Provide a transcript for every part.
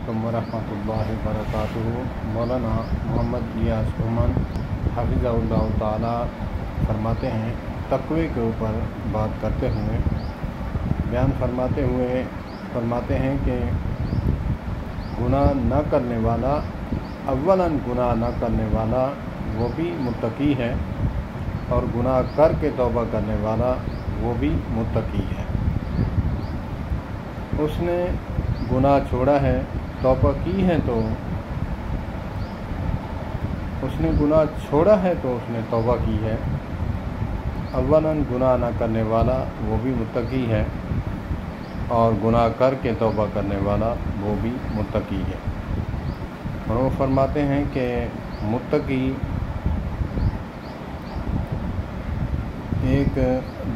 علیکم ورحمۃ اللہ وبرکاتہ۔ مولانا محمد الیاس عمان حفظہ اللہ تعالی فرماتے ہیں، تقوی کے اوپر بات کرتے ہوئے بیان فرماتے ہیں کہ گناہ نہ کرنے والا، اولاً گناہ نہ کرنے والا وہ بھی متقی ہے، اور گناہ کر کے توبہ کرنے والا وہ بھی متقی ہے۔ اس نے گناہ چھوڑا ہے، توبہ کی ہے، تو اس نے گناہ چھوڑا ہے تو اس نے توبہ کی ہے۔ اولاً گناہ نہ کرنے والا وہ بھی متقی ہے، اور گناہ کر کے توبہ کرنے والا وہ بھی متقی ہے۔ اور وہ فرماتے ہیں کہ متقی ایک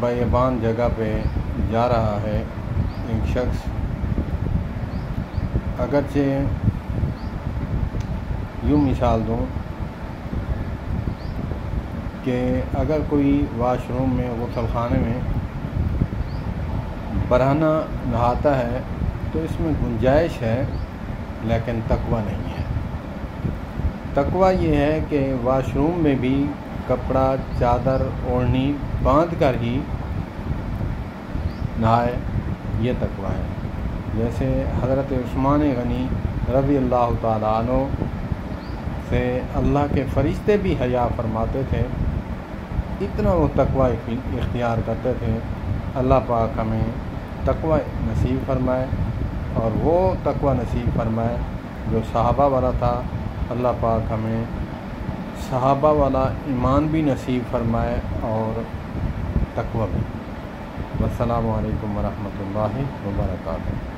بیابان جگہ پہ جا رہا ہے، ایک شخص اگرچہ یوں مثال دوں کہ اگر کوئی واش روم میں، غسل خانے میں برہنہ نہاتا ہے تو اس میں گنجائش ہے، لیکن تقوی نہیں ہے۔ تقوی یہ ہے کہ واش روم میں بھی کپڑا، چادر، اوڑھنی باندھ کر ہی نہائے، یہ تقوی ہے۔ جیسے حضرت عثمان غنی رضی اللہ تعالیٰ عنہ سے اللہ کے فرشتے بھی حیا فرماتے تھے، اتنا وہ تقوی اختیار کرتے تھے۔ اللہ پاک ہمیں تقوی نصیب فرمائے، اور وہ تقوی نصیب فرمائے جو صحابہ والا تھا۔ اللہ پاک ہمیں صحابہ والا ایمان بھی نصیب فرمائے اور تقوی بھی۔ والسلام علیکم ورحمۃ اللہ وبرکاتہ۔